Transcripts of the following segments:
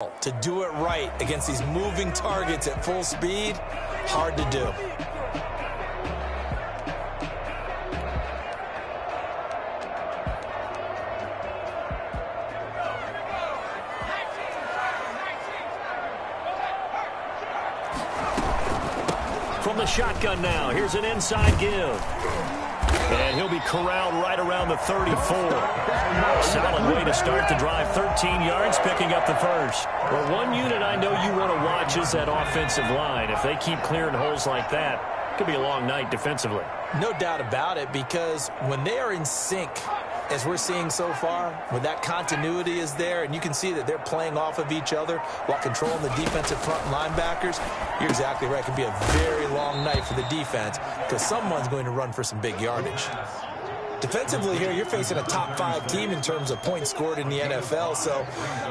To do it right against these moving targets at full speed, hard to do. From the shotgun now, here's an inside give. And he'll be corralled right around the 34. Solid way to start the drive. 13 yards, picking up the first. Well, one unit I know you want to watch is that offensive line. If they keep clearing holes like that, it could be a long night defensively. No doubt about it, because when they are in sync, as we're seeing so far, when that continuity is there, and you can see that they're playing off of each other while controlling the defensive front linebackers, you're exactly right. It could be a very long night for the defense because someone's going to run for some big yardage. Defensively here, you're facing a top-5 team in terms of points scored in the NFL, so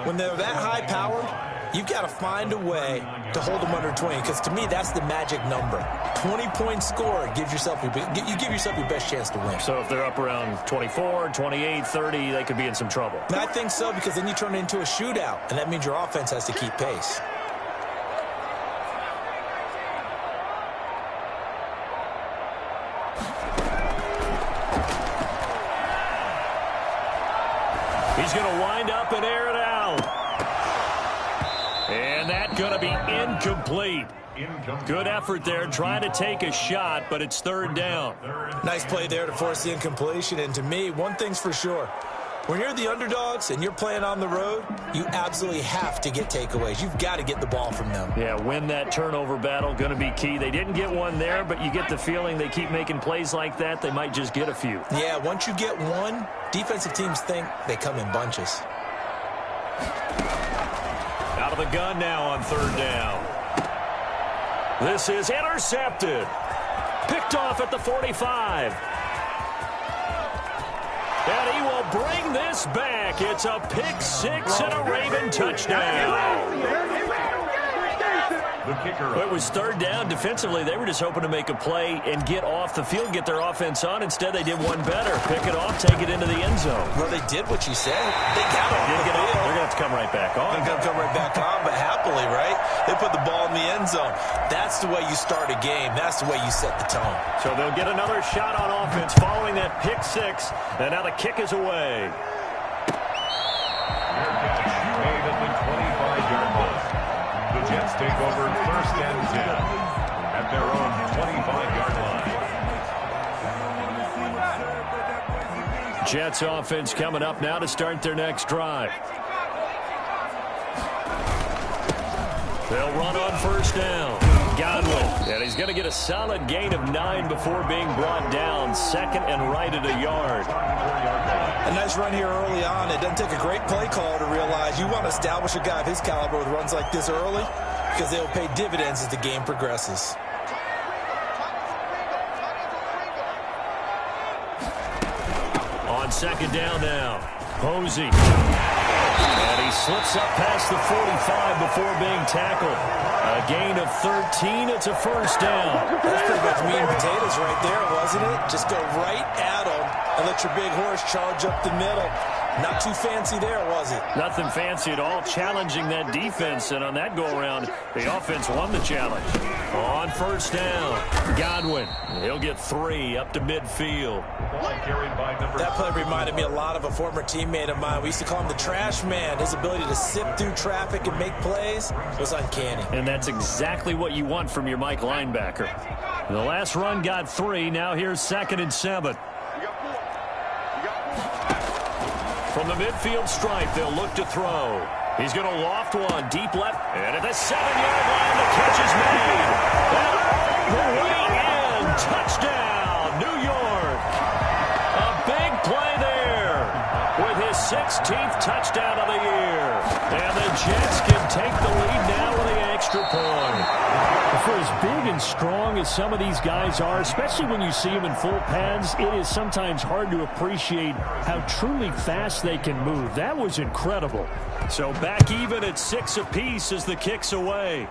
when they're that high-powered, you've got to find a way to hold them under 20, because to me, that's the magic number. 20 points scored gives yourself you give yourself your best chance to win. So if they're up around 24, 28, 30, they could be in some trouble. And I think so, because then you turn it into a shootout, and that means your offense has to keep pace. He's going to wind up and air it out. And that's going to be incomplete. Good effort there trying to take a shot, but it's third down. Nice play there to force the incompletion. And to me, one thing's for sure. When you're the underdogs and you're playing on the road, you absolutely have to get takeaways. You've got to get the ball from them. Yeah, win that turnover battle, going to be key. They didn't get one there, but you get the feeling they keep making plays like that, they might just get a few. Yeah, once you get one, defensive teams think they come in bunches. Out of the gun now on third down. This is intercepted. Picked off at the 45. And he will bring this back. It's a pick six and a Raven touchdown. It was third down. Defensively, they were just hoping to make a play and get off the field, get their offense on. Instead, they did one better. Pick it off, take it into the end zone. Well, they did what you said. They got off the field. They're going to have to come right back on. They're going to come right back on, but happily, right? They put the ball in the end zone. That's the way you start a game. That's the way you set the tone. So they'll get another shot on offense following that pick six. And now the kick is away. Made at the 25-yard line. The Jets take over first and 10 at their own 25-yard line. Jets offense coming up now to start their next drive. They'll run on first down. Godwin. And he's going to get a solid gain of 9 before being brought down. Second and right at a yard. A nice run here early on. It doesn't take a great play caller to realize you want to establish a guy of his caliber with runs like this early, because they will pay dividends as the game progresses. On second down now. Posey. And he slips up past the 45 before being tackled. A gain of 13. It's a first down. That's pretty much meat and potatoes right there, wasn't it? Just go right at him and let your big horse charge up the middle. Not too fancy there, was it? Nothing fancy at all. Challenging that defense, and on that go-around, the offense won the challenge. On first down, Godwin. He'll get 3 up to midfield. That play reminded me a lot of a former teammate of mine. We used to call him the trash man. His ability to sift through traffic and make plays was uncanny. And that's exactly what you want from your Mike linebacker. The last run got 3. Now here's second and 7. From the midfield stripe, they'll look to throw. He's going to loft one deep left. And at the 7-yard line, the catch is made. And all the way in. Touchdown, New York. A big play there with his 16th touchdown of the year. And the Jets can take the lead now with the extra point. For as big and strong as some of these guys are, especially when you see them in full pads, it is sometimes hard to appreciate how truly fast they can move. That was incredible. So back even at 6 apiece as the kick's away.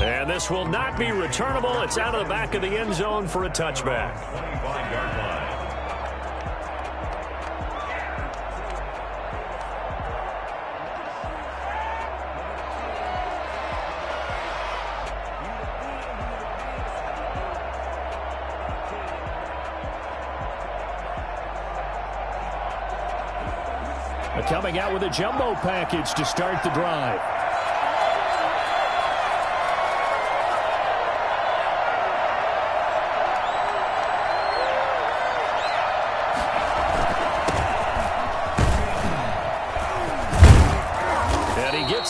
And this will not be returnable. It's out of the back of the end zone for a touchback. 25-yard line. coming out with a jumbo package to start the drive.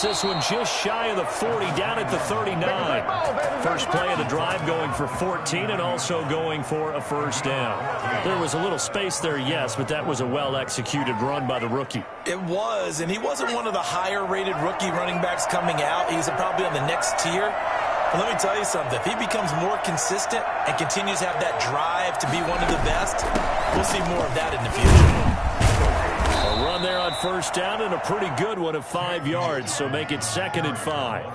This one just shy of the 40, down at the 39. First play of the drive going for 14 and also going for a first down. There was a little space there, yes, but that was a well-executed run by the rookie. It was, and he wasn't one of the higher-rated rookie running backs coming out. He's probably on the next tier. But let me tell you something. If he becomes more consistent and continues to have that drive to be one of the best, we'll see more of that in the future. A run there on first down and a pretty good one of 5 yards, so make it 2nd and 5.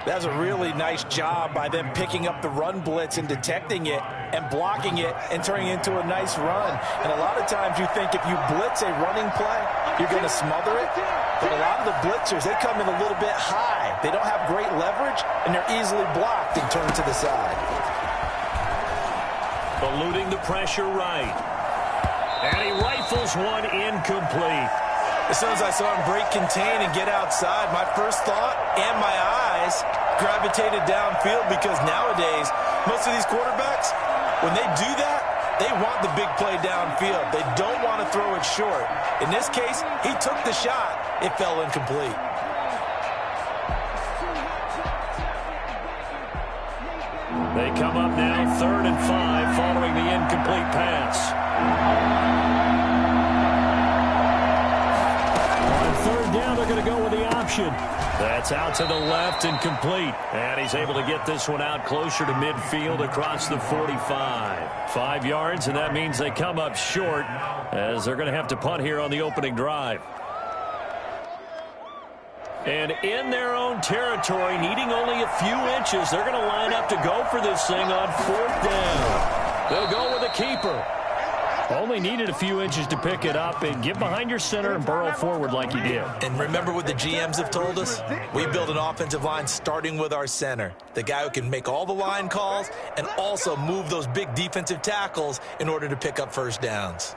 That's a really nice job by them picking up the run blitz and detecting it and blocking it and turning it into a nice run. And a lot of times you think if you blitz a running play, you're going to smother it. But a lot of the blitzers, they come in a little bit high. They don't have great leverage, and they're easily blocked and turned to the side. Eluding the pressure right. And he rifles one incomplete. As soon as I saw him break contain and get outside, my first thought and my eyes gravitated downfield, because nowadays, most of these quarterbacks, when they do that, they want the big play downfield. They don't want to throw it short. In this case, he took the shot. It fell incomplete. They come up now 3rd and 5 following the incomplete pass. On 3rd down, they're going to go with the option. That's out to the left and complete. And he's able to get this one out closer to midfield across the 45. 5 yards, and that means they come up short as they're going to have to punt here on the opening drive. And in their own territory, needing only a few inches, they're going to line up to go for this thing on 4th down. They'll go with a keeper. Only needed a few inches to pick it up and get behind your center and burrow forward like he did. And remember what the GMs have told us? We build an offensive line starting with our center, the guy who can make all the line calls and also move those big defensive tackles in order to pick up first downs.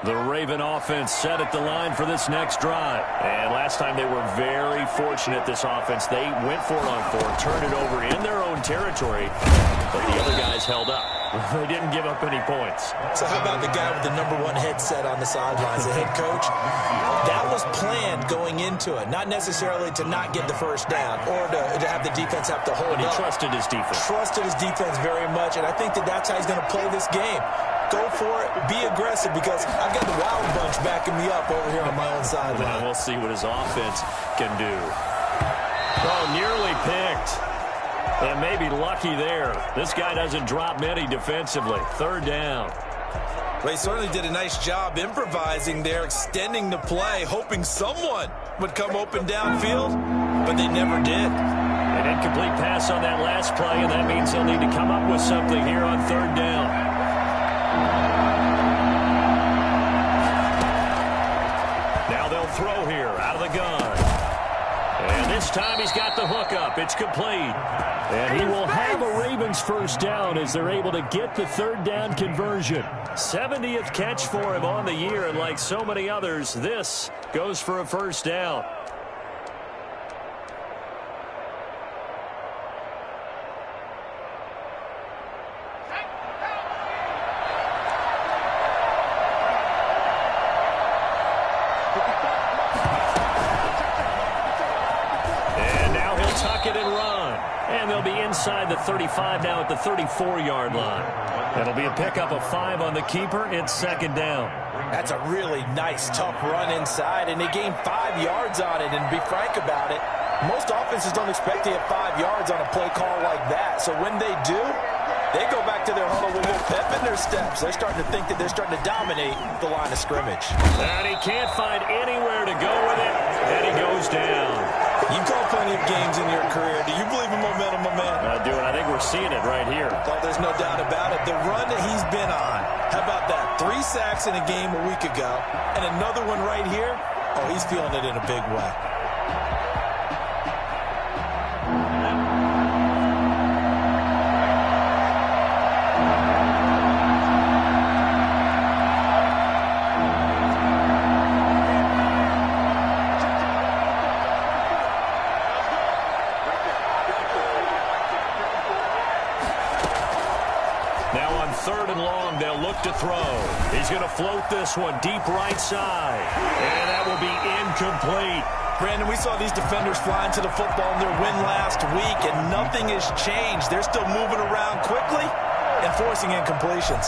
The Raven offense set at the line for this next drive. And last time they were very fortunate, this offense. They went for it on 4, turned it over in their own territory, but the other guys held up. They didn't give up any points. So how about the guy with the #1 headset on the sidelines, the head coach? That was planned going into it, not necessarily to not get the first down or to have the defense have to hold But he up. trusted his defense. Trusted his defense very much, and I think that that's how he's going to play this game. Go for it, be aggressive, because I've got the Wild Bunch backing me up over here on my own sideline. And we'll see what his offense can do. Oh, nearly picked. And maybe lucky there. This guy doesn't drop many defensively. 3rd down. Well, he certainly did a nice job improvising there, extending the play, hoping someone would come open downfield, but they never did. An incomplete pass on that last play, and that means they'll need to come up with something here on 3rd down. Now they'll throw here out of the gun. And this time he's got the hook up. It's complete. And he will have a Ravens first down as they're able to get the 3rd down conversion. 70th catch for him on the year, and like so many others, this goes for a first down. Inside the 35 now at the 34-yard line. It'll be a pickup of 5 on the keeper. It's 2nd down. That's a really nice, tough run inside, and they gained 5 yards on it. And to be frank about it, most offenses don't expect to get 5 yards on a play call like that. So when they do, they go back to their huddle with a little pep in their steps. They're starting to think that they're starting to dominate the line of scrimmage. And he can't find anywhere to go with it, and he goes down. You call plenty of games in your career. Do you believe in momentum, my man? I do, and I think we're seeing it right here. Oh, there's no doubt about it. The run that he's been on, how about that? 3 sacks in a game a week ago, and another one right here. Oh, he's feeling it in a big way. going to float this one deep right side. And that will be incomplete. Brandon, we saw these defenders flying to the football in their win last week, and nothing has changed. They're still moving around quickly and forcing incompletions.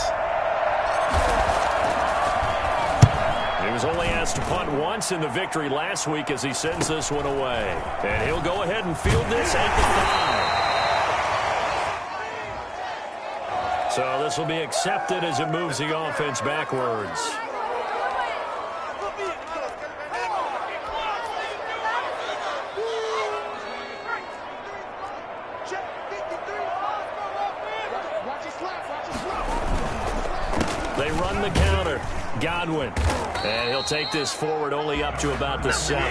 He was only asked to punt once in the victory last week as he sends this one away. And he'll go ahead and field this at the 5. So this will be accepted as it moves the offense backwards. They run the counter. Godwin. And he'll take this forward only up to about the 7.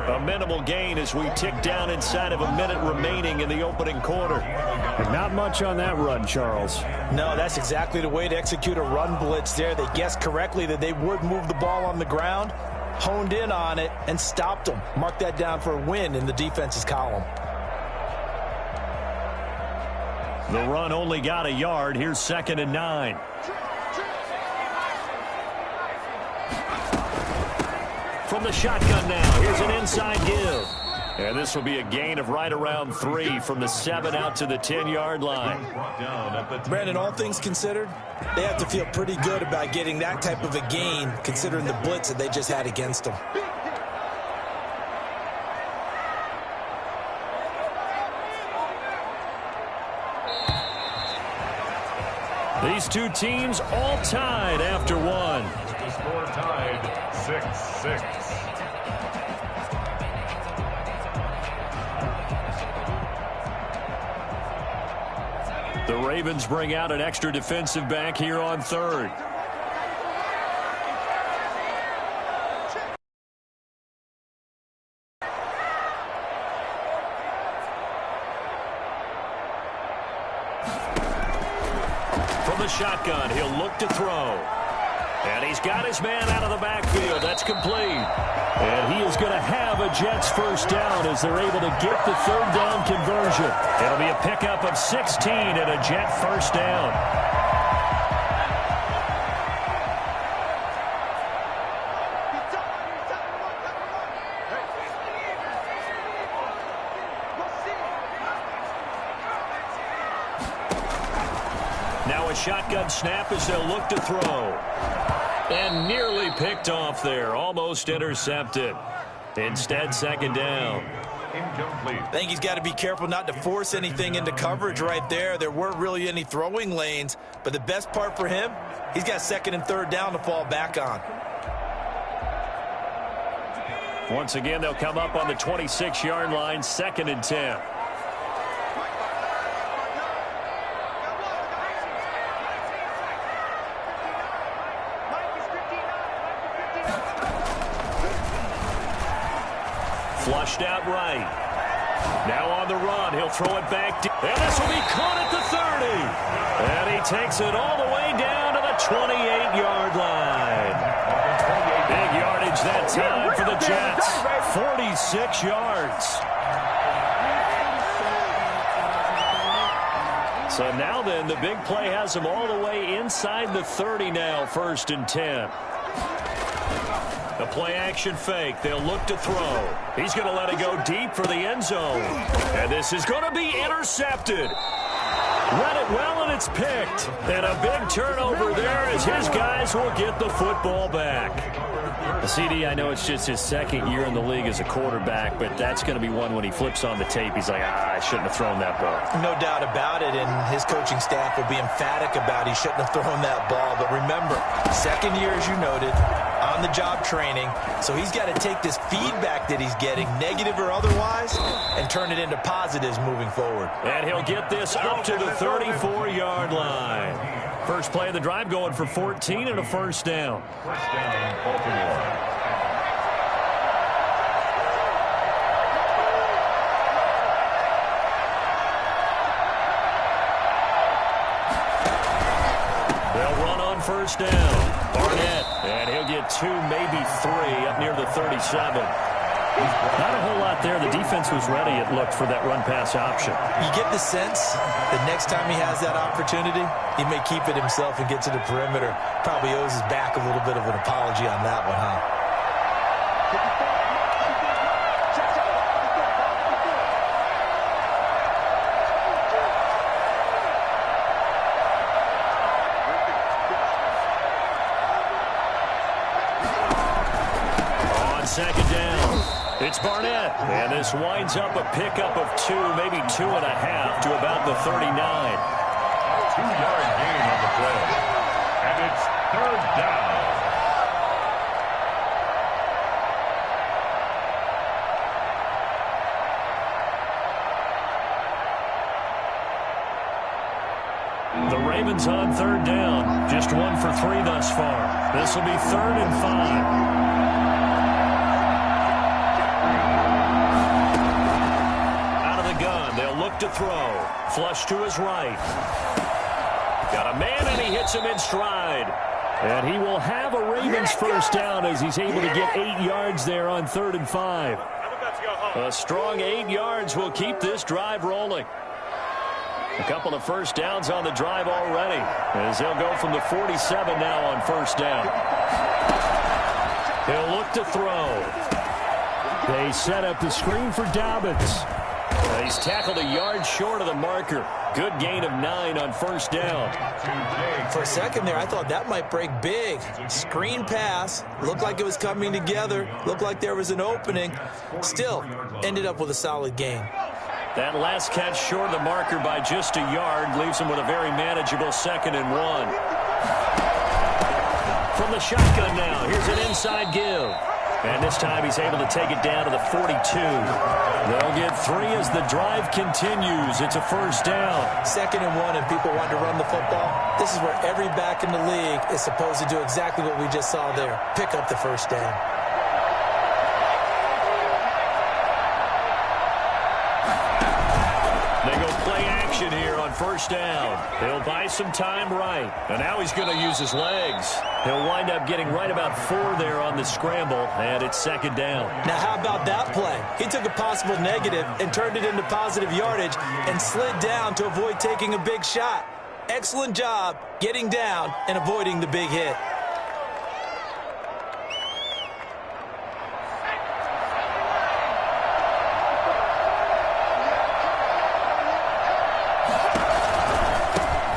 A minimal gain as we tick down inside of a minute remaining in the opening quarter. And not much on that run, Charles. No, that's exactly the way to execute a run blitz there. They guessed correctly that they would move the ball on the ground, honed in on it, and stopped them. Mark that down for a win in the defense's column. The run only got a yard. Here's 2nd and 9. From the shotgun now, here's an inside give. And this will be a gain of right around 3 from the 7 out to the 10-yard line. Brandon, all things considered, they have to feel pretty good about getting that type of a gain considering the blitz that they just had against them. These two teams all tied after one. The score tied 6-6. The Ravens bring out an extra defensive back here on 3rd. From the shotgun, he'll look to throw. And he's got his man out of the backfield. That's complete. And he is going to have a Jets first down as they're able to get the 3rd down conversion. It'll be a pickup of 16 and a Jet first down. Now a shotgun snap as they'll look to throw. And nearly picked off there. Almost intercepted. Instead, 2nd down. Incomplete. I think he's got to be careful not to force anything into coverage right there. There weren't really any throwing lanes. But the best part for him, he's got 2nd and 3rd down to fall back on. Once again, they'll come up on the 26-yard line, 2nd and 10. Flushed out right. Now on the run. He'll throw it back. And this will be caught at the 30. And he takes it all the way down to the 28-yard line. Big yardage that time for the Jets. 46 yards. So now then, the big play has him all the way inside the 30 now, 1st and 10. The play-action fake. They'll look to throw. He's going to let it go deep for the end zone. And this is going to be intercepted. Read it well, and it's picked. And a big turnover there as his guys will get the football back. CD, I know it's just his 2nd year in the league as a quarterback, but that's going to be one when he flips on the tape. He's like, I shouldn't have thrown that ball. No doubt about it, and his coaching staff will be emphatic about he shouldn't have thrown that ball. But remember, 2nd year, as you noted, on-the-job training, so he's got to take this feedback that he's getting, negative or otherwise, and turn it into positives moving forward. And he'll get this up to the 34-yard line. First play of the drive going for 14 and a first down. First down, Baltimore. They'll run on first down. Barnett, and he'll get 2, maybe 3 up near the 37. Not a whole lot there. The defense was ready, it looked, for that run-pass option. You get the sense that next time he has that opportunity, he may keep it himself and get to the perimeter. Probably owes his back a little bit of an apology on that one, huh? Second down. It's Barnett. And this winds up a pickup of 2, maybe 2.5 to about the 39. 2-yard gain on the play. And it's third down. The Ravens on third down. Just 1 for 3 thus far. This will be 3rd and 5. To throw. Flush to his right. Got a man, and he hits him in stride. And he will have a Ravens first down as he's able to get 8 yards there on 3rd and 5. A strong 8 yards will keep this drive rolling. A couple of first downs on the drive already, as they'll go from the 47 now on first down. He'll look to throw. They set up the screen for Dobbins. He's tackled a yard short of the marker. Good gain of 9 on first down. For a second there, I thought that might break big. Screen pass. Looked like it was coming together. Looked like there was an opening. Still, ended up with a solid gain. That last catch short of the marker by just a yard leaves him with a very manageable 2nd and 1. From the shotgun now, here's an inside give. And this time he's able to take it down to the 42. They'll get 3 as the drive continues. It's a first down. 2nd and 1, and people want to run the football. This is where every back in the league is supposed to do exactly what we just saw there. Pick up the first down. They go play action here on first down. He'll buy some time right. And now he's going to use his legs. He'll wind up getting right about 4 there on the scramble, and it's 2nd down. Now, how about that play? He took a possible negative and turned it into positive yardage and slid down to avoid taking a big shot. Excellent job getting down and avoiding the big hit.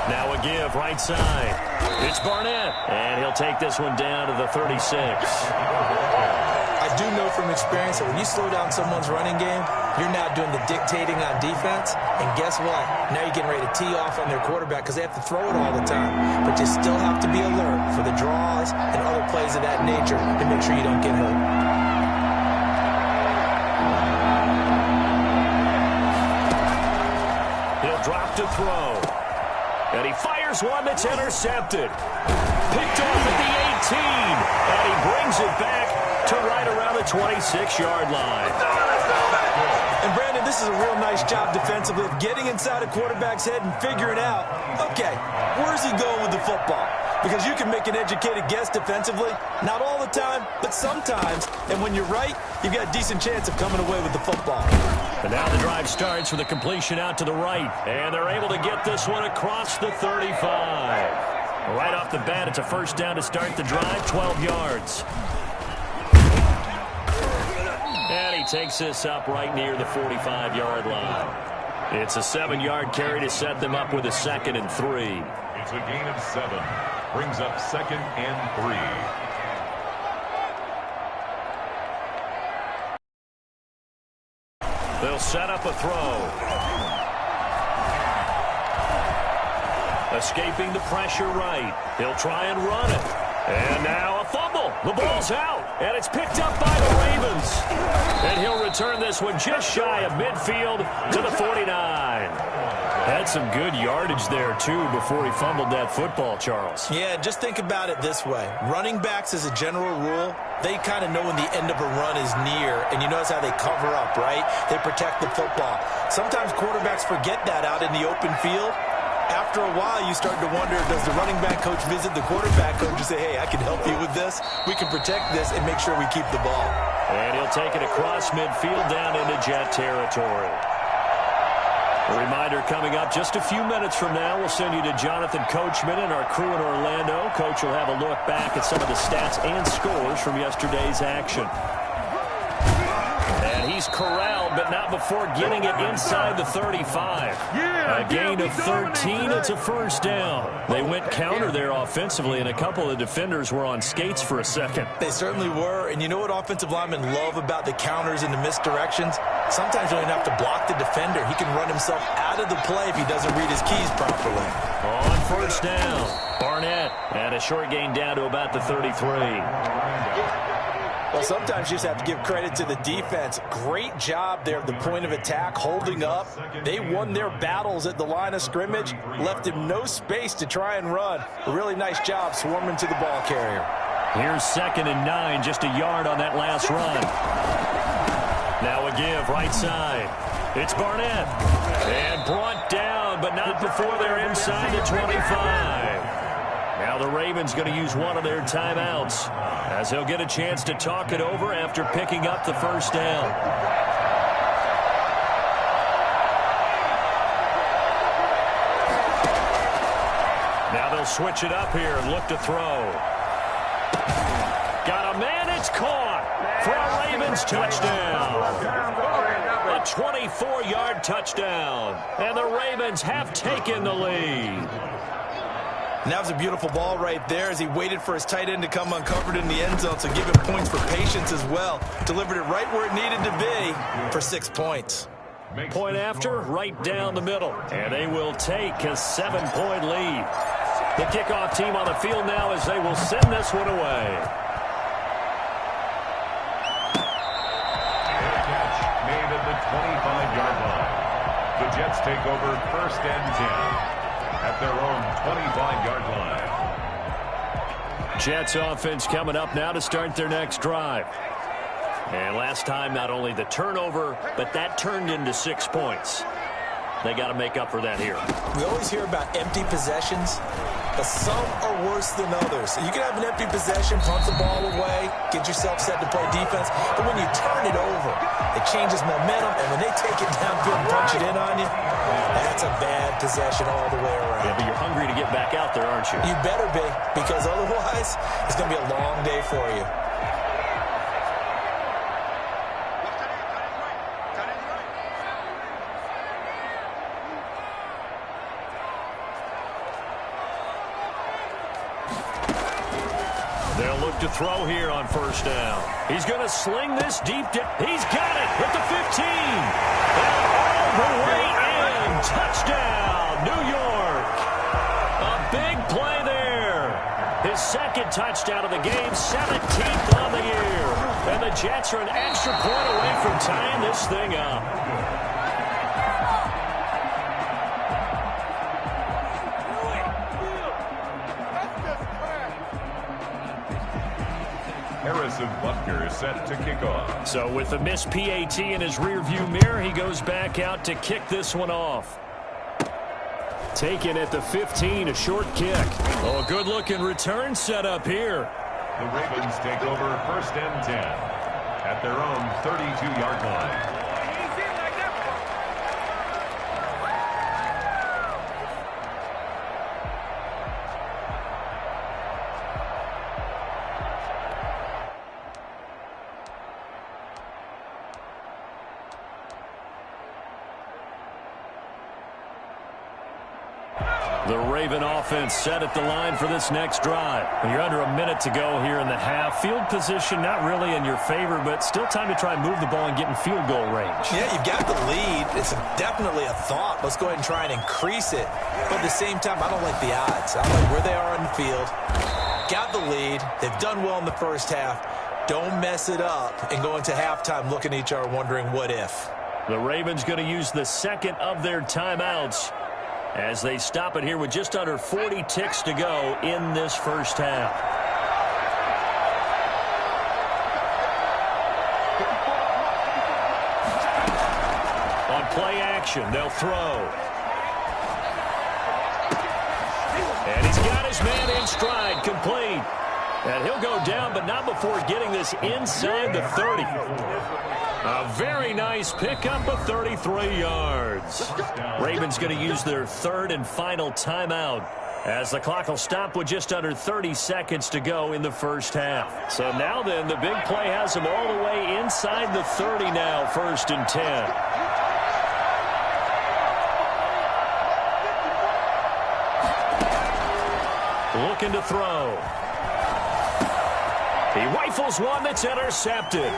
Now a give right side. It's Barnett, and he'll take this one down to the 36. I do know from experience that when you slow down someone's running game, you're now doing the dictating on defense. And guess what? Now you're getting ready to tee off on their quarterback because they have to throw it all the time. But you still have to be alert for the draws and other plays of that nature to make sure you don't get hurt. He'll drop to throw. And he fires one that's intercepted. Picked off at the 18. And he brings it back to right around the 26-yard line. And, Brandon, this is a real nice job defensively of getting inside a quarterback's head and figuring out, okay, where's he going with the football? Because you can make an educated guess defensively. Not all the time, but sometimes. And when you're right, you've got a decent chance of coming away with the football. And now the drive starts with a completion out to the right. And they're able to get this one across the 35. Right off the bat, it's a first down to start the drive, 12 yards. And he takes this up right near the 45-yard line. It's a 7-yard carry to set them up with a 2nd and 3. It's a gain of 7. Brings up 2nd and 3. They'll set up a throw. Escaping the pressure right. He'll try and run it. And now a fumble. The ball's out. And it's picked up by the Ravens. And he'll return this one just shy of midfield to the 49. Had some good yardage there, too, before he fumbled that football, Charles. Yeah, just think about it this way. Running backs, as a general rule, they kind of know when the end of a run is near, and you notice how they cover up, right? They protect the football. Sometimes quarterbacks forget that out in the open field. After a while, you start to wonder, does the running back coach visit the quarterback coach and say, hey, I can help you with this? We can protect this and make sure we keep the ball. And he'll take it across midfield down into Jet territory. A reminder coming up just a few minutes from now. We'll send you to Jonathan Coachman and our crew in Orlando. Coach will have a look back at some of the stats and scores from yesterday's action. And he's corralled, but not before getting it inside the 35. A gain of 13. It's a first down. They went counter there offensively, and a couple of defenders were on skates for a second. They certainly were. And you know what offensive linemen love about the counters and the misdirections? Sometimes you don't even have to block the defender. He can run himself out of the play if he doesn't read his keys properly. On first down, Barnett. And a short gain down to about the 33. Well, sometimes you just have to give credit to the defense. Great job there at the point of attack, holding up. They won their battles at the line of scrimmage, left him no space to try and run. A really nice job swarming to the ball carrier. Here's 2nd and 9, just a yard on that last run. Now a give, right side. It's Barnett. And brought down, but not before they're inside the 25. Now the Ravens going to use one of their timeouts as he'll get a chance to talk it over after picking up the first down. Now they'll switch it up here and look to throw. Got a man, it's caught for a Ravens touchdown. A 24-yard touchdown. And the Ravens have taken the lead. And that was a beautiful ball right there as he waited for his tight end to come uncovered in the end zone, so give him points for patience as well. Delivered it right where it needed to be for 6 points. Point after, right down the middle. And they will take a 7-point lead. The kickoff team on the field now as they will send this one away. Fair catch made at the 25-yard line. The Jets take over 1st and 10. At their own 25-yard line. Jets offense coming up now to start their next drive. And last time, not only the turnover, but that turned into 6 points. They got to make up for that here. We always hear about empty possessions, but some are worse than others. You can have an empty possession, punt the ball away, get yourself set to play defense, but when you turn it over, it changes momentum, and when they take it downfield and punch it in on you, that's a bad possession all the way around. Yeah, but you're hungry to get back out there, aren't you? You better be, because otherwise, it's going to be a long day for you. They'll look to throw here on first down. He's going to sling this deep. He's got it at the 15. And all the way in. Touchdown, New York. A big play there. His 2nd touchdown of the game, 17th on the year. And the Jets are an extra point away from tying this thing up. Harrison Butker is set to kick off. So with the missed PAT in his rearview mirror, he goes back out to kick this one off. Taken at the 15, a short kick. Oh, a good-looking return set up here. The Ravens take over 1st and 10 at their own 32-yard line. The Raven offense set at the line for this next drive. When you're under a minute to go here in the half, field position not really in your favor, but still time to try and move the ball and get in field goal range. Yeah, you've got the lead. It's definitely a thought. Let's go ahead and try and increase it. But at the same time, I don't like the odds. I like where they are on the field. Got the lead. They've done well in the first half. Don't mess it up and go into halftime looking at each other wondering what if. The Ravens going to use the 2nd of their timeouts as they stop it here with just under 40 ticks to go in this first half. On play action, they'll throw. And he's got his man in stride, complete. And he'll go down, but not before getting this inside the 30. A very nice pickup of 33 yards. Ravens going to use their third and final timeout, as the clock will stop with just under 30 seconds to go in the first half. So now then, the big play has them all the way inside the 30 now, 1st and 10. Looking to throw. He rifles one that's intercepted.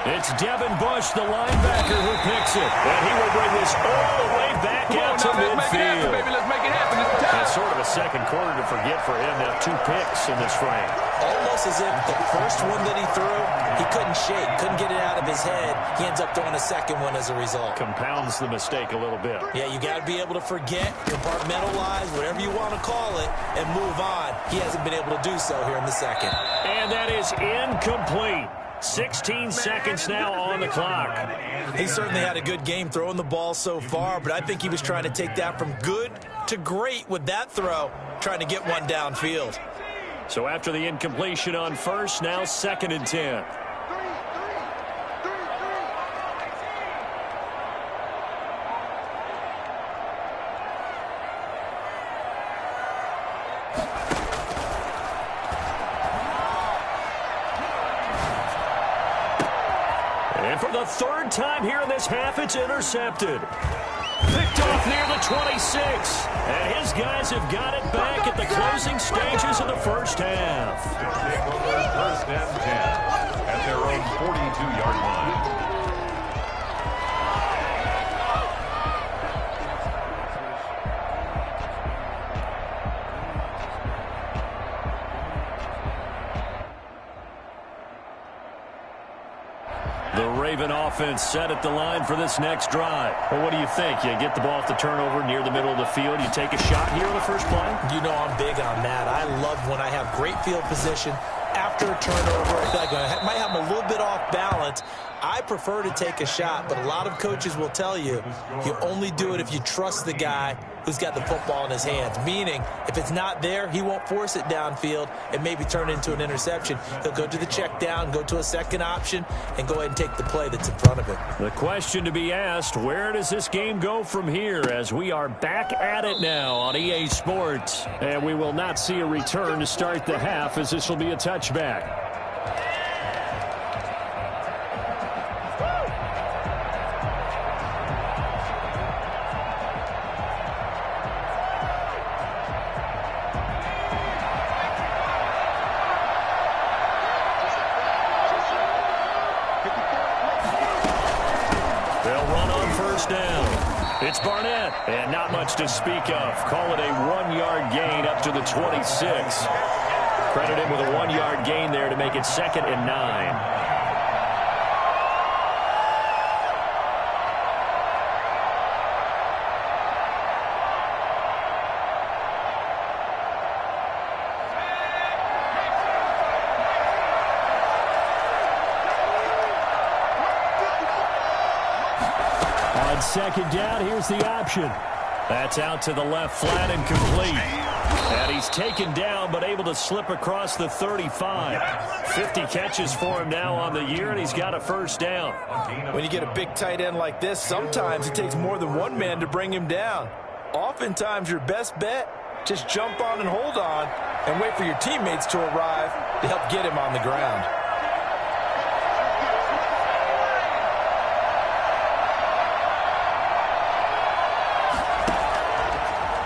It's Devin Bush, the linebacker, who picks it. And he will bring this all the way back out to midfield. Let's make it happen. It's sort of a second quarter to forget for him. Now 2 picks in this frame. Almost as if the first one that he threw, he couldn't shake, couldn't get it out of his head. He ends up throwing a second one as a result. Compounds the mistake a little bit. Yeah, you got to be able to forget, compartmentalize, whatever you want to call it, and move on. He hasn't been able to do so here in the second. And that is incomplete. 16 seconds now on the clock. He certainly had a good game throwing the ball so far, but I think he was trying to take that from good to great with that throw, trying to get one downfield. So after the incompletion on first, now 2nd and 10. And for the 3rd time here in this half, it's intercepted. Picked off near the 26. And his guys have got it back at the closing stages of the first half. Take over 1st and 10 at their own 42-yard line. The Raven offense set at the line for this next drive. Well, what do you think? You get the ball off the turnover near the middle of the field. You take a shot here on the first play? You know I'm big on that. I love when I have great field position after a turnover. I feel like I might have them a little bit off balance. I prefer to take a shot, but a lot of coaches will tell you you only do it if you trust the guy who's got the football in his hands. Meaning, if it's not there, he won't force it downfield and maybe turn it into an interception. He'll go to the check down, go to a second option, and go ahead and take the play that's in front of him. The question to be asked, where does this game go from here, as we are back at it now on EA Sports? And we will not see a return to start the half, as this will be a touchback. It's Barnett, and not much to speak of. Call it a 1-yard gain up to the 26. Credit him with a 1-yard gain there to make it 2nd and 9. On 2nd down, here's the option. That's out to the left flat and complete. And he's taken down, but able to slip across the 35. 50 catches for him now on the year, and he's got a 1st down. When you get a big tight end like this, sometimes it takes more than one man to bring him down. Oftentimes, your best bet, just jump on and hold on and wait for your teammates to arrive to help get him on the ground.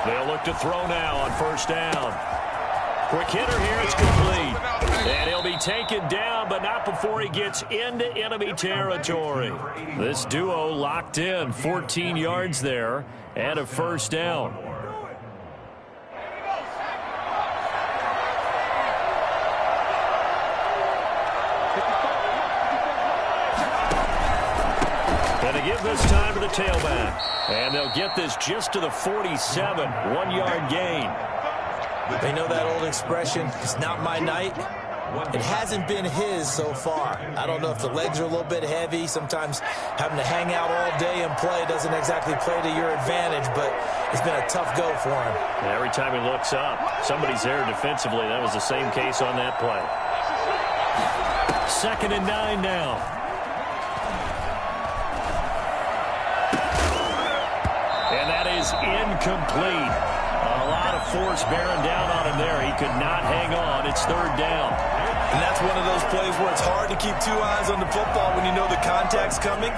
They'll look to throw now on 1st down. Quick hitter here, it's complete. And he'll be taken down, but not before he gets into enemy territory. This duo locked in, 14 yards there, and a 1st down. And they give this time to the tailback. And they'll get this just to the 47, 1-yard gain. They know that old expression, it's not my night, It hasn't been his so far. I don't know if the legs are a little bit heavy. Sometimes having to hang out all day and play doesn't exactly play to your advantage, but it's been a tough go for him. And every time he looks up, somebody's there defensively. That was the same case on that play. 2nd and 9 now. And that is incomplete. A lot of force bearing down on him there. He could not hang on. It's 3rd down. And that's one of those plays where it's hard to keep 2 eyes on the football when you know the contact's coming,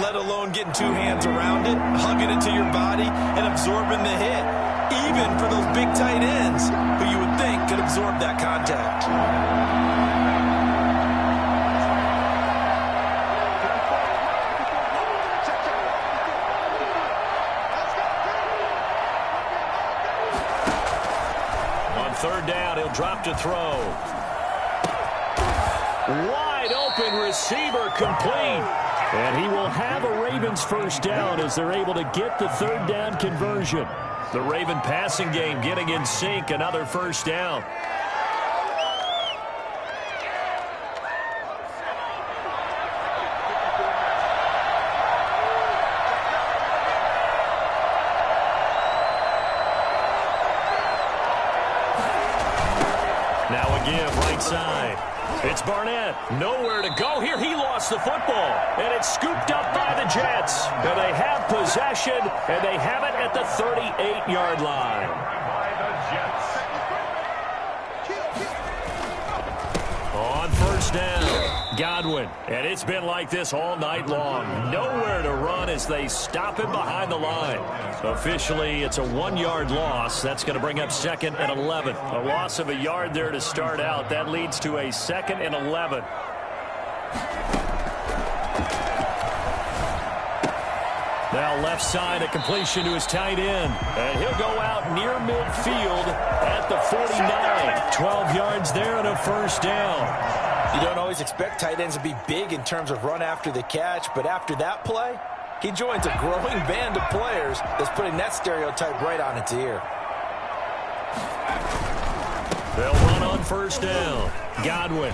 let alone getting 2 hands around it, hugging it to your body, and absorbing the hit, even for those big tight ends who you would think could absorb that contact. On 3rd down, he'll drop to throw. Wide open receiver complete. And he will have a Ravens 1st down as they're able to get the 3rd down conversion. The Raven passing game getting in sync, another 1st down. Now again, right side. It's Barnett. Nowhere to go here. He lost the football. And it's scooped up by the Jets. And they have possession, and they have it at the 38-yard line. By the Jets. On 1st down, Godwin. And it's been like this all night long. Nowhere to run as they stop him behind the line. Officially, it's a 1-yard loss. That's going to bring up 2nd and 11. A loss of a yard there to start out. That leads to a 2nd and 11. Now left side, a completion to his tight end. And he'll go out near midfield at the 49. 12 yards there and a 1st down. You don't always expect tight ends to be big in terms of run after the catch, but after that play, he joins a growing band of players that's putting that stereotype right on its ear. They'll run on 1st down. Godwin.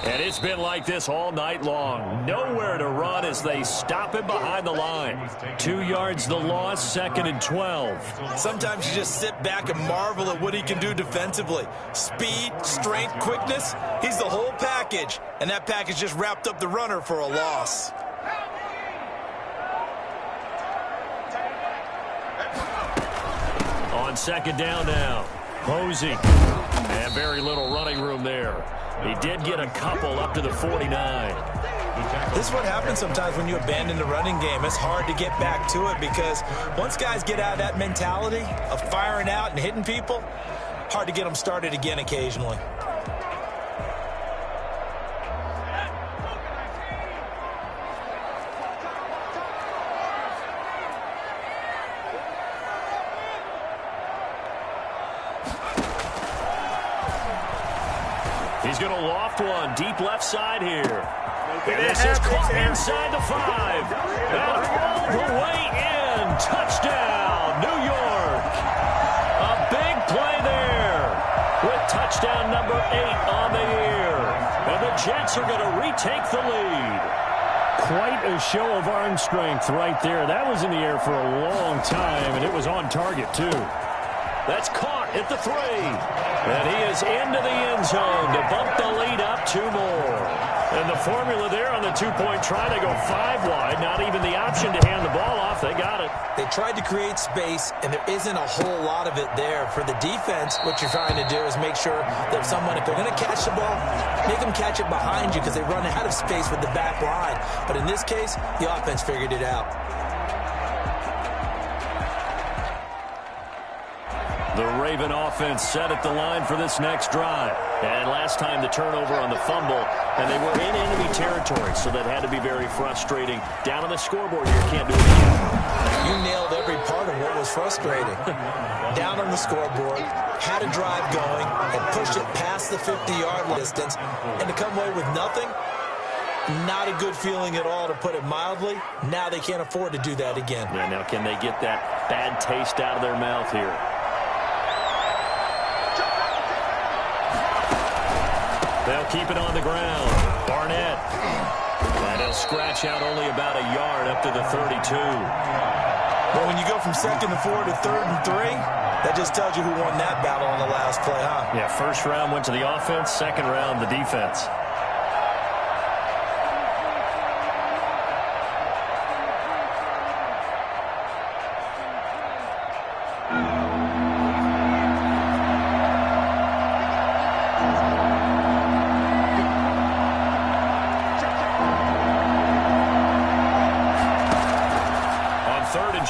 And it's been like this all night long. Nowhere to run as they stop him behind the line. 2 yards the loss, 2nd and 12. Sometimes you just sit back and marvel at what he can do defensively. Speed, strength, quickness, he's the whole package. And that package just wrapped up the runner for a loss. On 2nd down now. Posey. And very little running room there. He did get a couple up to the 49. This is what happens sometimes when you abandon the running game. It's hard to get back to it because once guys get out of that mentality of firing out and hitting people, hard to get them started again occasionally. He's going to loft one deep left side here. And this is caught inside the 5. And all the way in. Touchdown, New York. A big play there with touchdown number 8 on the year. And the Jets are going to retake the lead. Quite a show of arm strength right there. That was in the air for a long time, and it was on target, too. That's caught at the 3. And he is into the end zone to bump the lead up 2 more. And the formula there on the 2-point try, they go 5 wide. Not even the option to hand the ball off. They got it. They tried to create space, and there isn't a whole lot of it there. For the defense, what you're trying to do is make sure that someone, if they're going to catch the ball, make them catch it behind you because they run out of space with the back line. But in this case, the offense figured it out. The Raven offense set at the line for this next drive. And last time the turnover on the fumble, and they were in enemy territory, so that had to be very frustrating. Down on the scoreboard here, can't do it again. You nailed every part of what was frustrating. Down on the scoreboard, had a drive going, and pushed it past the 50-yard distance, and to come away with nothing, not a good feeling at all, to put it mildly. Now they can't afford to do that again. Yeah, now can they get that bad taste out of their mouth here? They'll keep it on the ground. Barnett. And he'll scratch out only about a yard up to the 32. But when you go from 2nd and 4 to 3rd and 3, that just tells you who won that battle on the last play, huh? Yeah, first round went to the offense, second round the defense.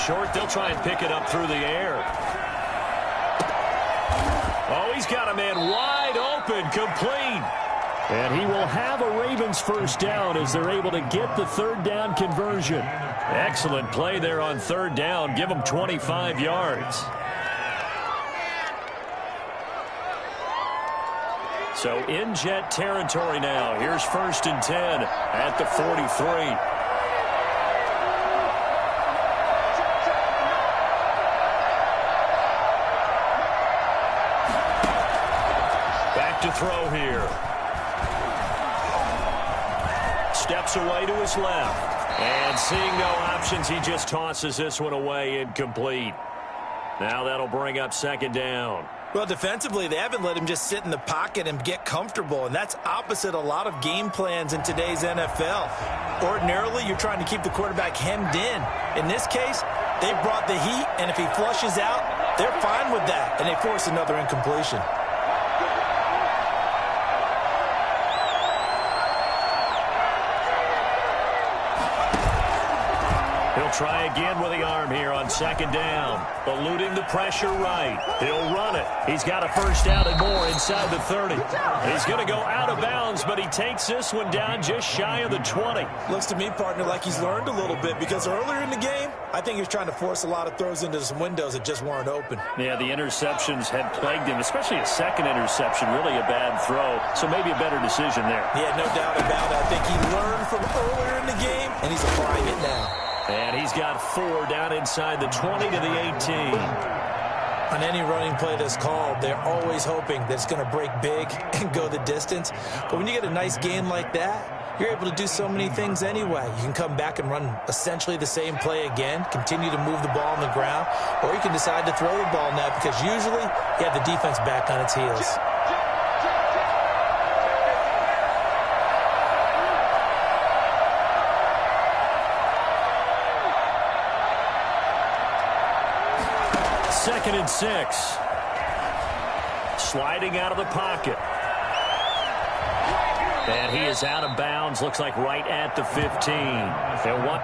Short, they'll try and pick it up through the air. Oh, he's got a man wide open, complete. And he will have a Ravens first down as they're able to get the third down conversion. Excellent play there on third down. Give them 25 yards. So in Jet territory now. Here's 1st and 10 at the 43. To throw here. Steps away to his left. And seeing no options, he just tosses this one away, incomplete. Now that'll bring up 2nd down. Well, defensively, they haven't let him just sit in the pocket and get comfortable, and that's opposite a lot of game plans in today's NFL. Ordinarily, you're trying to keep the quarterback hemmed in. In this case, they brought the heat, and if he flushes out, they're fine with that, and they force another incompletion. He'll try again with the arm here on 2nd down. Eluding the pressure right. He'll run it. He's got a first down and more inside the 30. He's going to go out of bounds, but he takes this one down just shy of the 20. Looks to me, partner, like he's learned a little bit because earlier in the game, I think he was trying to force a lot of throws into some windows that just weren't open. Yeah, the interceptions had plagued him, especially a second interception, really a bad throw. So maybe a better decision there. Yeah, no doubt about it. I think he learned from earlier in the game, and he's applying it now. And he's got 4 down inside the 20 to the 18. On any running play that's called, they're always hoping that it's going to break big and go the distance. But when you get a nice gain like that, you're able to do so many things anyway. You can come back and run essentially the same play again, continue to move the ball on the ground, or you can decide to throw the ball now because usually you have the defense back on its heels. Second and 6. Sliding out of the pocket. And he is out of bounds. Looks like right at the 15. They'll want...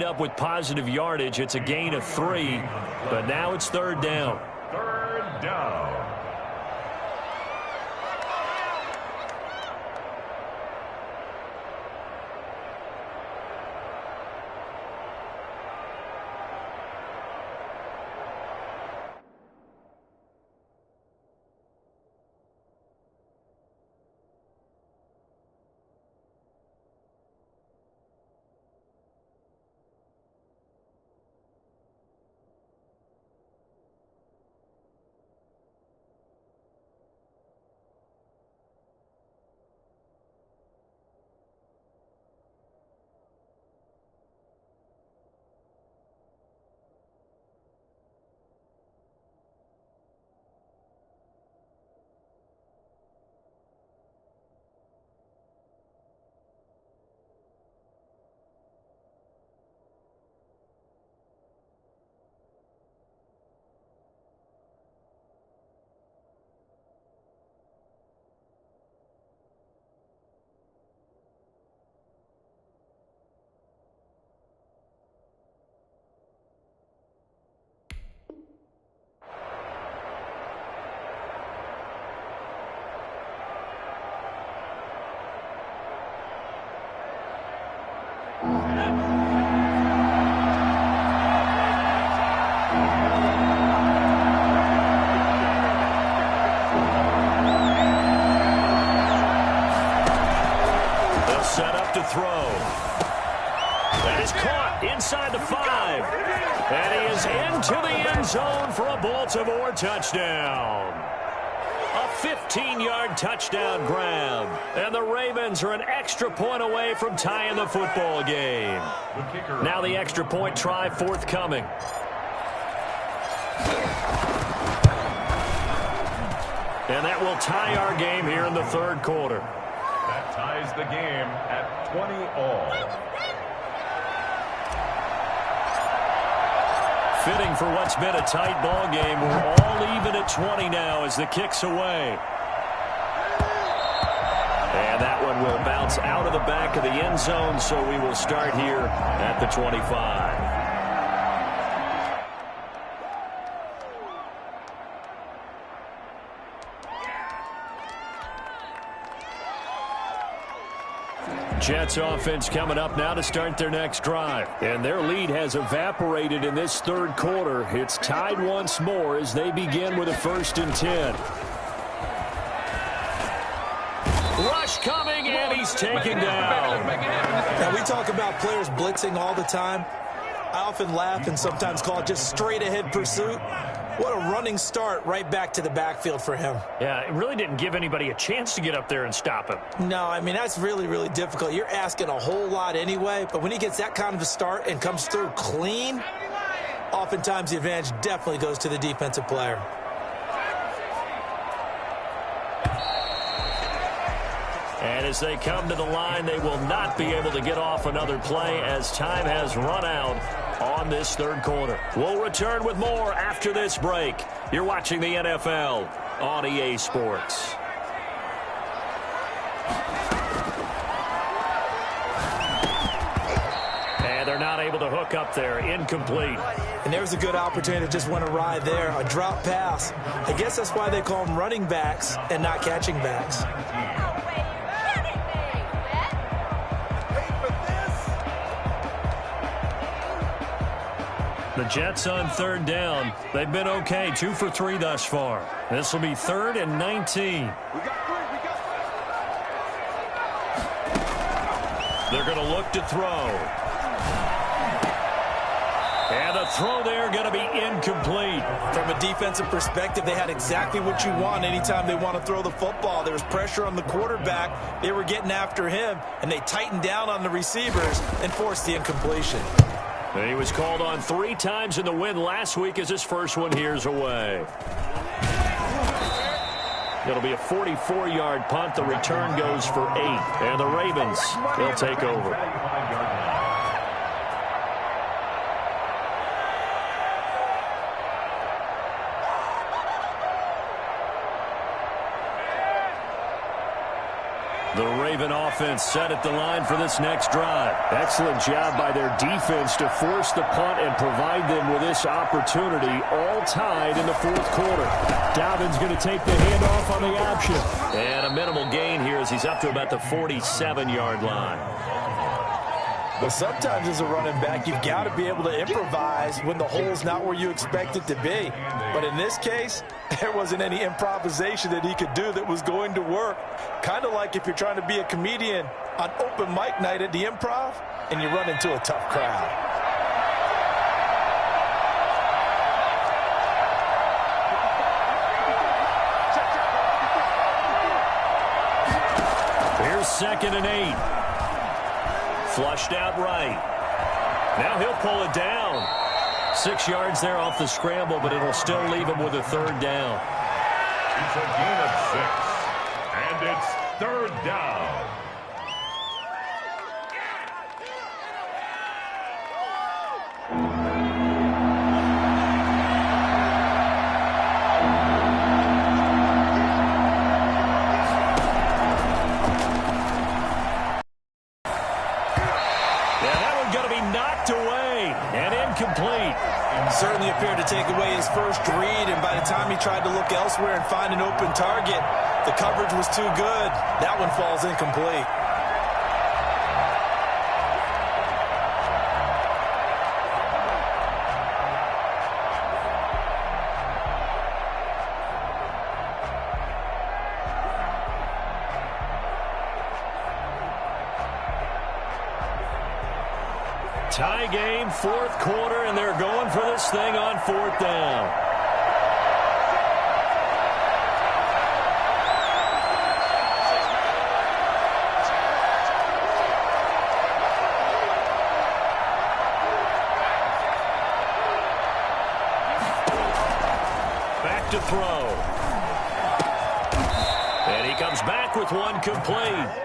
up with positive yardage. It's a gain of 3, but now it's 3rd down. 3rd down. They'll set up to throw. That is caught inside the 5. And he is into the end zone for a Baltimore touchdown. A 15-yard touchdown grab. And the Ravens are an extra point away from tying the football game. Now the extra point try forthcoming. And that will tie our game here in the third quarter. That ties the game at 20 all. Fitting for what's been a tight ball game. We're all even at 20 now as the kick's away. And that one will bounce out of the back of the end zone, so we will start here at the 25. Jets offense coming up now to start their next drive. And their lead has evaporated in this third quarter. It's tied once more as they begin with a 1st and 10. Rush coming, and he's taken down. Now, we talk about players blitzing all the time. I often laugh and sometimes call it just straight-ahead pursuit. What a running start right back to the backfield for him. Yeah, it really didn't give anybody a chance to get up there and stop him. No, I mean, that's really, really difficult. You're asking a whole lot anyway, but when he gets that kind of a start and comes through clean, oftentimes the advantage definitely goes to the defensive player. And as they come to the line, they will not be able to get off another play as time has run out on this third quarter. We'll return with more after this break. You're watching the NFL on EA Sports. And they're not able to hook up there. Incomplete. And there's a good opportunity to just win a ride there. A drop pass. I guess that's why they call them running backs and not catching backs. The Jets on third down. They've been okay, 2 for 3 thus far. This will be 3rd and 19. They're going to look to throw. And the throw there going to be incomplete. From a defensive perspective, they had exactly what you want anytime they want to throw the football. There was pressure on the quarterback. They were getting after him, and they tightened down on the receivers and forced the incompletion. And he was called on 3 times in the win last week as his first one here's away. It'll be a 44-yard punt. The return goes for 8. And the Ravens, they'll take over. The Raven offense set at the line for this next drive. Excellent job by their defense to force the punt and provide them with this opportunity, all tied in the fourth quarter. Dobbins going to take the handoff on the option. And a minimal gain here as he's up to about the 47-yard line. Well, sometimes as a running back, you've got to be able to improvise when the hole's not where you expect it to be. But in this case, there wasn't any improvisation that he could do that was going to work. Kind of like if you're trying to be a comedian on open mic night at the Improv and you run into a tough crowd. Here's 2nd and 8. Flushed out right. Now he'll pull it down. 6 yards there off the scramble, but it'll still leave him with a 3rd down. It's a gain of 6, and it's 3rd down. Certainly appeared to take away his first read, and by the time he tried to look elsewhere and find an open target, the coverage was too good. That one falls incomplete. Tie game, fourth quarter, and they're going for this thing on fourth down. Back to throw. And he comes back with one complete.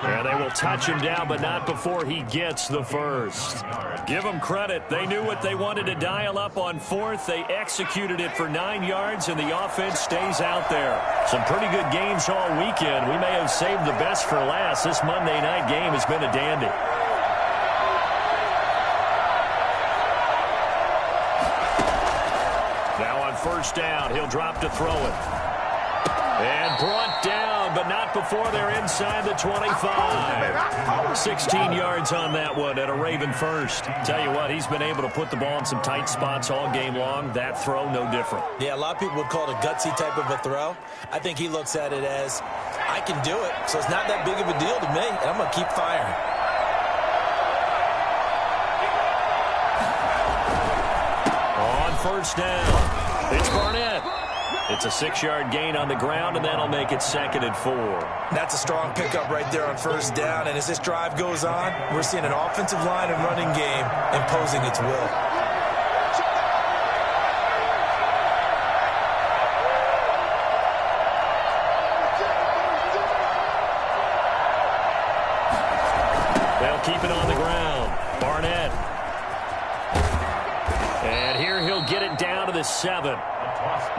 And they will touch him down, but not before he gets the first. Give them credit. They knew what they wanted to dial up on fourth. They executed it for 9 yards, and the offense stays out there. Some pretty good games all weekend. We may have saved the best for last. This Monday night game has been a dandy. Now on first down, he'll drop to throw it. And brought down, but not before they're inside the 25. 16 yards on that one at a Raven first. Tell you what, he's been able to put the ball in some tight spots all game long. That throw, no different. Yeah, a lot of people would call it a gutsy type of a throw. I think he looks at it as, I can do it, so it's not that big of a deal to me, and I'm going to keep firing. On first down, it's Barnett. It's a 6-yard gain on the ground, and that'll make it 2nd and 4. That's a strong pickup right there on first down. And as this drive goes on, we're seeing an offensive line and running game imposing its will. They'll keep it on the ground. Barnett. And here he'll get it down to the 7.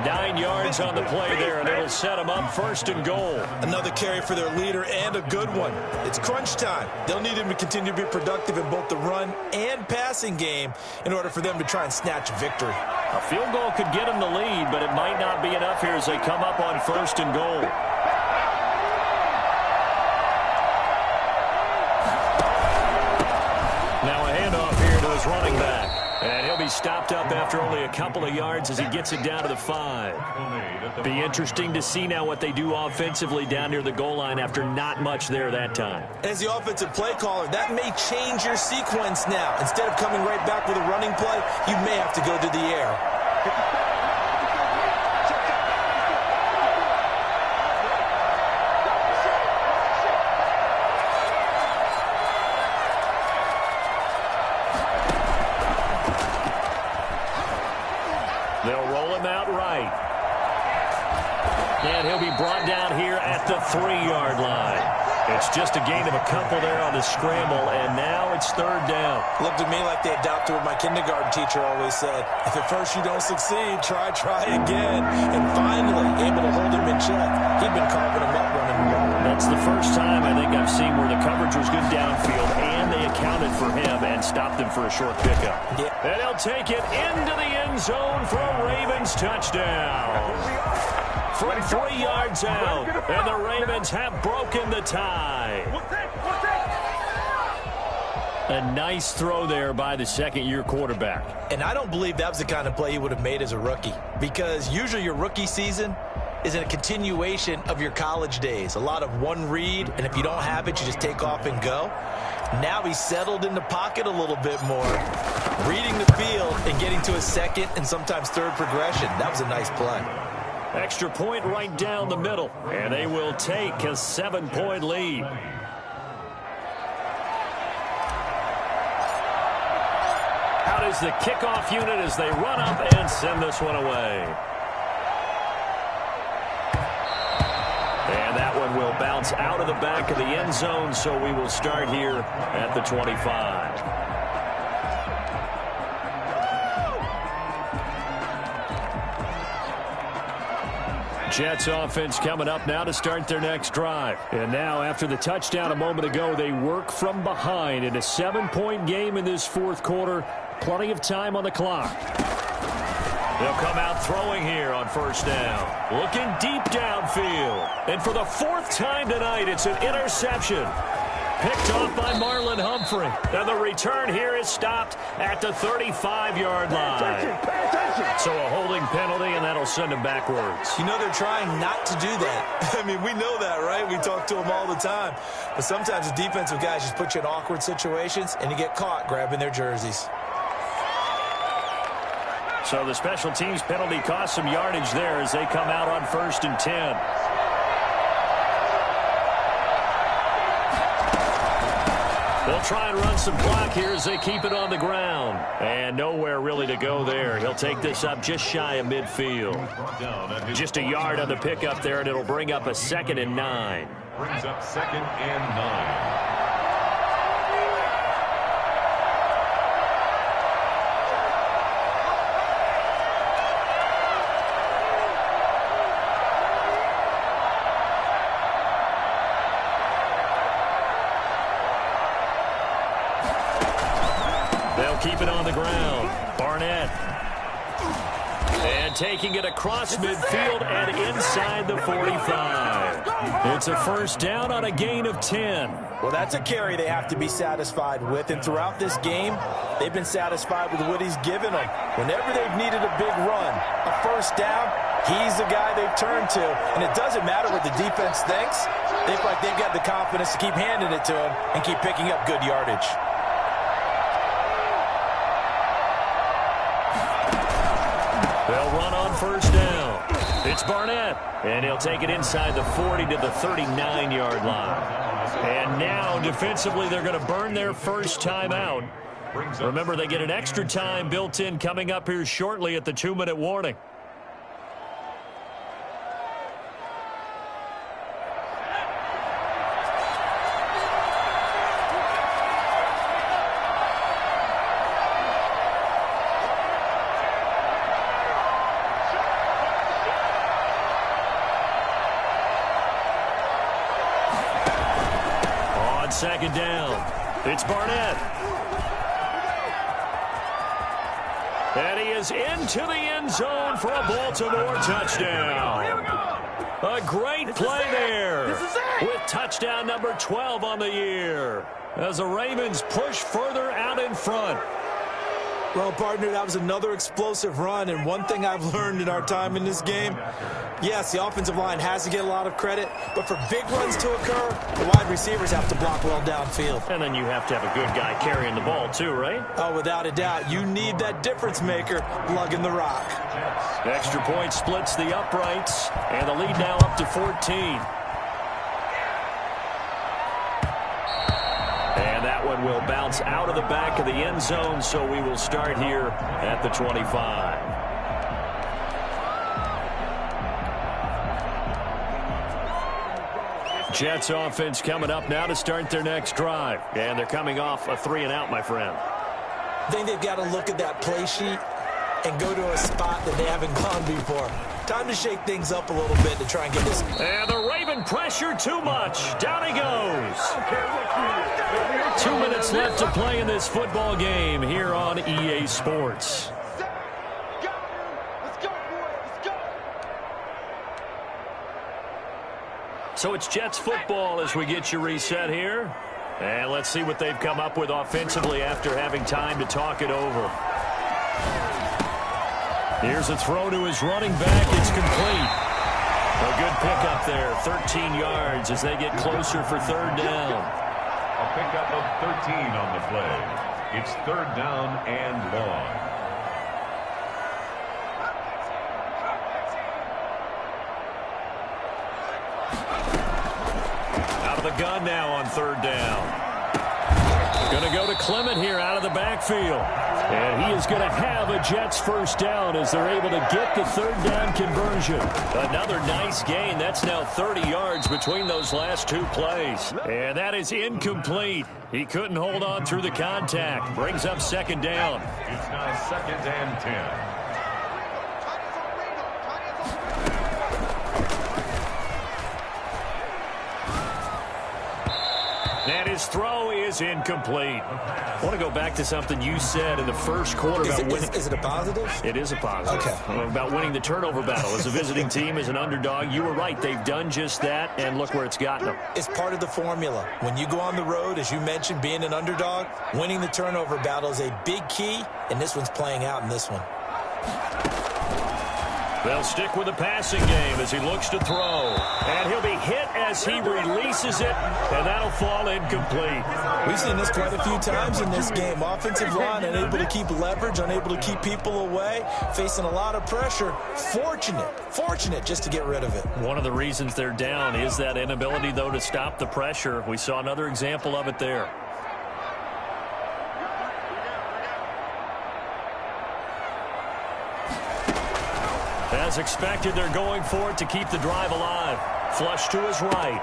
9 yards on the play there, and it'll set them up 1st and goal. Another carry for their leader, and a good one. It's crunch time. They'll need him to continue to be productive in both the run and passing game in order for them to try and snatch victory. A field goal could get them the lead, but it might not be enough here as they come up on 1st and goal. Now a handoff here to his running back. And he'll be stopped up after only a couple of yards as he gets it down to the 5. Be interesting to see now what they do offensively down near the goal line after not much there that time. As the offensive play caller, that may change your sequence now. Instead of coming right back with a running play, you may have to go to the air. They'll roll him out right. And he'll be brought down here at the 3-yard line. It's just a gain of a couple there on the scramble, and now it's 3rd down. Looked to me like they adopted what my kindergarten teacher always said. If at first you don't succeed, try again. And finally, able to hold him in check. He'd been carving him up running the ball. That's the first time I think I've seen where the coverage was good downfield, and they accounted for him and stopped him for a short pickup. Yeah. And he'll take it into the end zone for a Ravens touchdown. From 3 yards out, and the Ravens have broken the tie. A nice throw there by the second-year quarterback. And I don't believe that was the kind of play he would have made as a rookie, because usually your rookie season is a continuation of your college days. A lot of one read, and if you don't have it, you just take off and go. Now he's settled in the pocket a little bit more, reading the field and getting to a second and sometimes third progression. That was a nice play. Extra point right down the middle, and they will take a 7-point lead. Out is the kickoff unit as they run up and send this one away. And that one will bounce out of the back of the end zone, so we will start here at the 25. Jets offense coming up now to start their next drive. And now, after the touchdown a moment ago, they work from behind in a 7-point game in this 4th quarter. Plenty of time on the clock. They'll come out throwing here on first down. Looking deep downfield. And for the 4th time tonight, it's an interception. Picked off by Marlon Humphrey. And the return here is stopped at the 35-yard line. So a holding penalty, and that'll send him backwards. You know they're trying not to do that. I mean, we know that, right? We talk to them all the time. But sometimes the defensive guys just put you in awkward situations, and you get caught grabbing their jerseys. So the special teams penalty cost some yardage there as they come out on 1st and 10. They'll try and run some clock here as they keep it on the ground. And nowhere really to go there. He'll take this up just shy of midfield. Just a yard on the pickup there, and it'll bring up a 2nd and 9. Brings up 2nd and 9. Keep it on the ground. Barnett. And taking it across midfield and inside the 45. It's a first down on a gain of 10. Well, that's a carry they have to be satisfied with. And throughout this game, they've been satisfied with what he's given them. Whenever they've needed a big run, a first down, he's the guy they've turned to. And it doesn't matter what the defense thinks. They feel like they've got the confidence to keep handing it to him and keep picking up good yardage. They'll run on first down. It's Barnett, and he'll take it inside the 40 to the 39-yard line. And now, defensively, they're going to burn their first time out. Remember, they get an extra time built in coming up here shortly at the 2-minute warning. Second down. It's Barnett. And he is into the end zone for a Baltimore touchdown. A great play there with touchdown number 12 on the year as the Ravens push further out in front. Well, partner, that was another explosive run, and one thing I've learned in our time in this game, yes, the offensive line has to get a lot of credit, but for big runs to occur, the wide receivers have to block well downfield. And then you have to have a good guy carrying the ball too, right? Oh, without a doubt. You need that difference maker lugging the rock. Extra point splits the uprights, and the lead now up to 14. And that one will bounce out of the back of the end zone, so we will start here at the 25. Jets offense coming up now to start their next drive. And they're coming off a 3-and-out, my friend. I think they've got to look at that play sheet and go to a spot that they haven't gone before. Time to shake things up a little bit to try and get this. And the Raven pressure too much. Down he goes. 2 minutes left to play in this football game here on EA Sports. So it's Jets football as we get you reset here. And let's see what they've come up with offensively after having time to talk it over. Here's a throw to his running back. It's complete. A good pickup there, 13 yards as they get closer for third down. A pickup of 13 on the play. It's third down and long. Out of the gun now on third down. Going to go to Clement here out of the backfield. And he is going to have a Jets first down as they're able to get the third down conversion. Another nice gain. That's now 30 yards between those last two plays. And that is incomplete. He couldn't hold on through the contact. Brings up second down. It's now 2nd and 10. And his throw is incomplete. I want to go back to something you said in the first quarter about winning. Is it a positive? It is a positive. Okay. About winning the turnover battle as a visiting team, as an underdog. You were right. They've done just that, and look where it's gotten them. It's part of the formula. When you go on the road, as you mentioned, being an underdog, winning the turnover battle is a big key, and this one's playing out in this one. They'll stick with the passing game as he looks to throw. And he'll be hit as he releases it, and that'll fall incomplete. We've seen this quite a few times in this game. Offensive line unable to keep leverage, unable to keep people away, facing a lot of pressure. Fortunate just to get rid of it. One of the reasons they're down is that inability, though, to stop the pressure. We saw another example of it there. As expected, they're going for it to keep the drive alive. Flush to his right.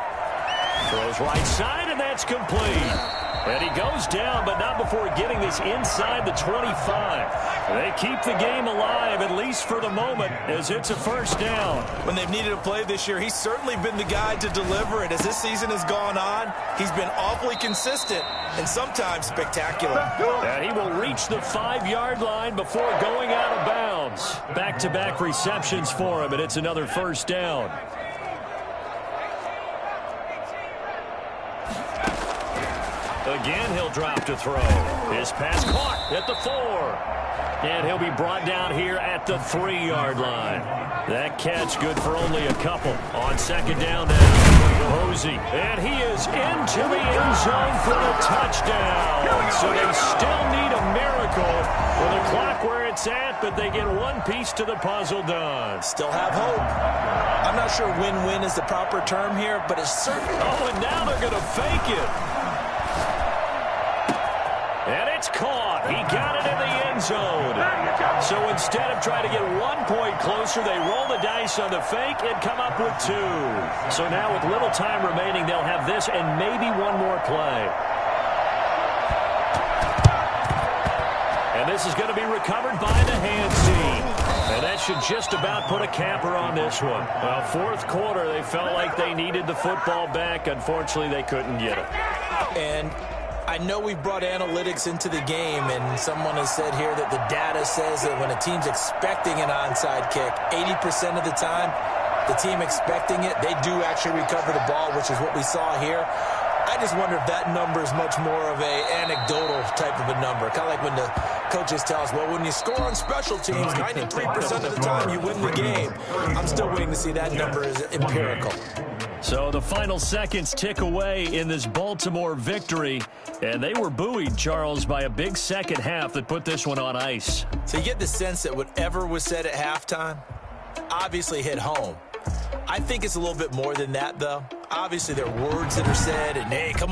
Throws right side, and that's complete. And he goes down, but not before getting this inside the 25. They keep the game alive, at least for the moment, as it's a first down. When they've needed a play this year, he's certainly been the guy to deliver it. As this season has gone on, he's been awfully consistent and sometimes spectacular. And he will reach the 5-yard line before going out of bounds. Back-to-back receptions for him, and it's another first down. Again, he'll drop to throw. His pass caught at the 4. And he'll be brought down here at the 3-yard line. That catch good for only a couple. On second down now, Hosey. And he is into the end zone for the touchdown. So they still need a miracle with the clock where it's at, but they get one piece to the puzzle done. Still have hope. I'm not sure win-win is the proper term here, but it's certainly... Oh, and now they're going to fake it. And it's caught. He got it in the end zone. So instead of trying to get 1 point closer, they roll the dice on the fake and come up with 2. So now with little time remaining, they'll have this and maybe one more play. And this is going to be recovered by the hands team. And that should just about put a capper on this one. Well, fourth quarter, they felt like they needed the football back. Unfortunately, they couldn't get it. And I know we've brought analytics into the game, and someone has said here that the data says that when a team's expecting an onside kick, 80% of the time, the team expecting it, they do actually recover the ball, which is what we saw here. I just wonder if that number is much more of an anecdotal type of a number. Kind of like when the coaches tell us, well, when you score on special teams, 93% of the time you win the game. I'm still waiting to see that number is empirical. So the final seconds tick away in this Baltimore victory. And they were buoyed, Charles, by a big second half that put this one on ice. So you get the sense that whatever was said at halftime obviously hit home. I think it's a little bit more than that, though. Obviously, there are words that are said, and, hey, come on.